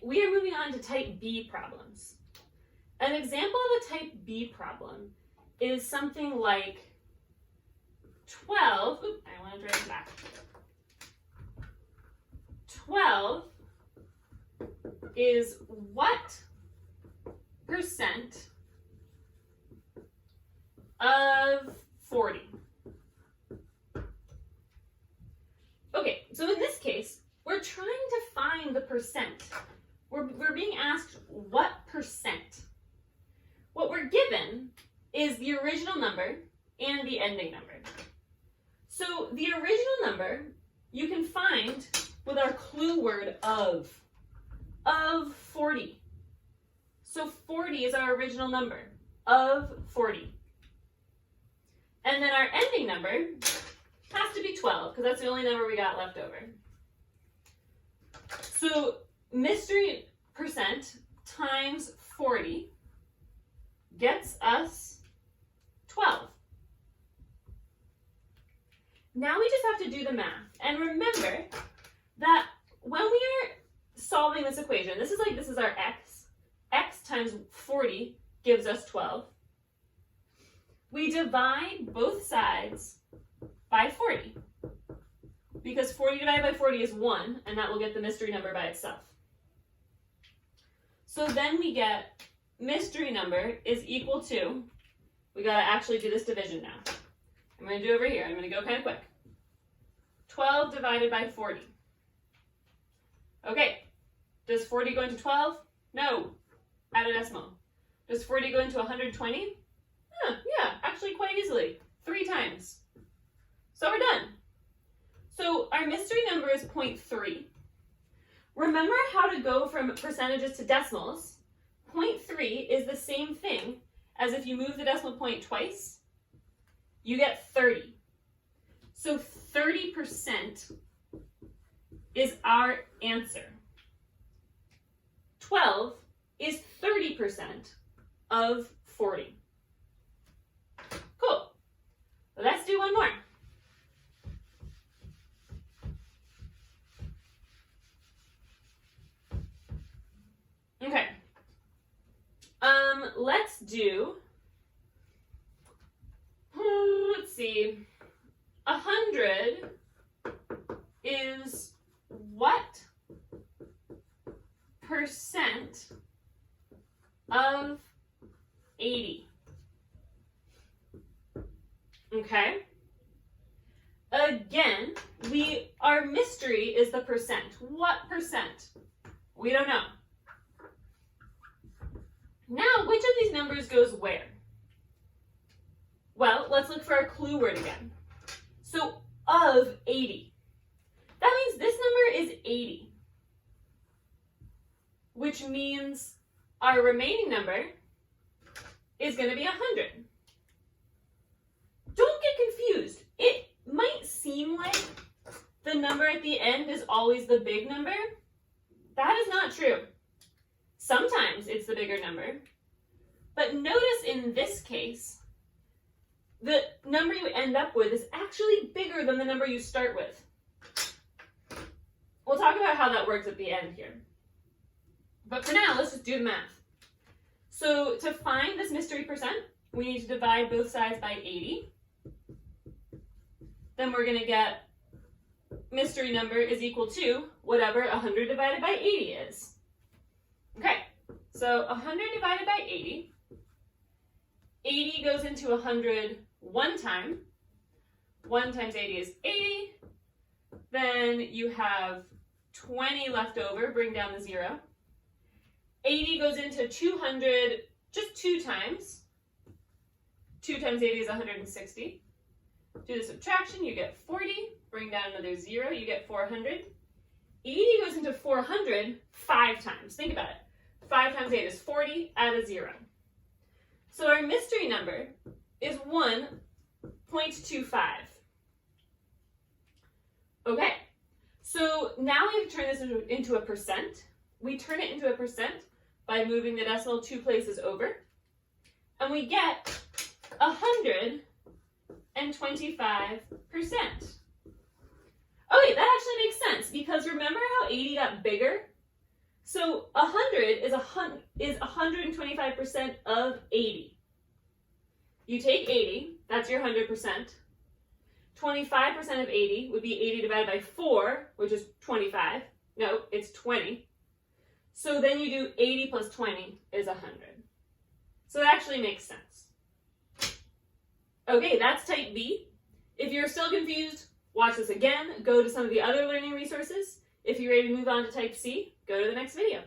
we are moving on to type B problems. An example of a type B problem is something like 12, I want to drag it back. 12 is what percent of 40? Okay, so in this case, we're trying to find the percent. We're being asked what percent. What we're given is the original number and the ending number. So the original number you can find with our clue word of 40. So 40 is our original number, of 40. And then our ending number has to be 12, because that's the only number we got left over. So mystery percent times 40 gets us 12. Now we just have to do the math. And remember that when we are solving this equation, this is our x. X times 40 gives us 12. We divide both sides by 40. Because 40 divided by 40 is 1, and that will get the mystery number by itself. So then we get mystery number is equal to, we got to actually do this division now. I'm going to do it over here. I'm going to go kind of quick. 12 divided by 40. Okay, does 40 go into 12? No, add a decimal. Does 40 go into 120? Yeah, actually quite easily, 3 times. So we're done. So our mystery number is 0.3. Remember how to go from percentages to decimals. 0.3 is the same thing as if you move the decimal point twice, you get 30. So 30% is our answer. 12 is 30% of 40. Cool. Let's do one more. Okay. Let's do, let's see, 100 is what percent of 80? Okay. Again, our mystery is the percent. What percent? We don't know. Now, which of these numbers goes where? Well, let's look for our clue word again. So, of 80. That means this number is 80, which means our remaining number is going to be 100. Don't get confused. It might seem like the number at the end is always the big number. That is not true. Sometimes it's the bigger number. But notice in this case, the number you end up with is actually bigger than the number you start with. We'll talk about how that works at the end here. But for now, let's just do the math. So to find this mystery percent, we need to divide both sides by 80. Then we're going to get mystery number is equal to whatever 100 divided by 80 is. Okay, so 100 divided by 80. 80 goes into 100 one time. 1 times 80 is 80. Then you have 20 left over, bring down the 0. 80 goes into 200 just 2 times. 2 times 80 is 160. Do the subtraction, you get 40. Bring down another 0, you get 400. 80 goes into 400 5 times. Think about it. 5 times 8 is 40, add a 0. So our mystery number is 1.25. Okay, so now we have to turn this into a percent. We turn it into a percent by moving the decimal 2 places over. And we get 125%. Okay, that actually makes sense because remember how 80 got bigger? So 100 is 125% of 80. You take 80, that's your 100%. 25% of 80 would be 80 divided by 4, which is 25. No, it's 20. So then you do 80 plus 20 is 100. So it actually makes sense. Okay, that's type B. If you're still confused, watch this again. Go to some of the other learning resources. If you're ready to move on to type C, go to the next video.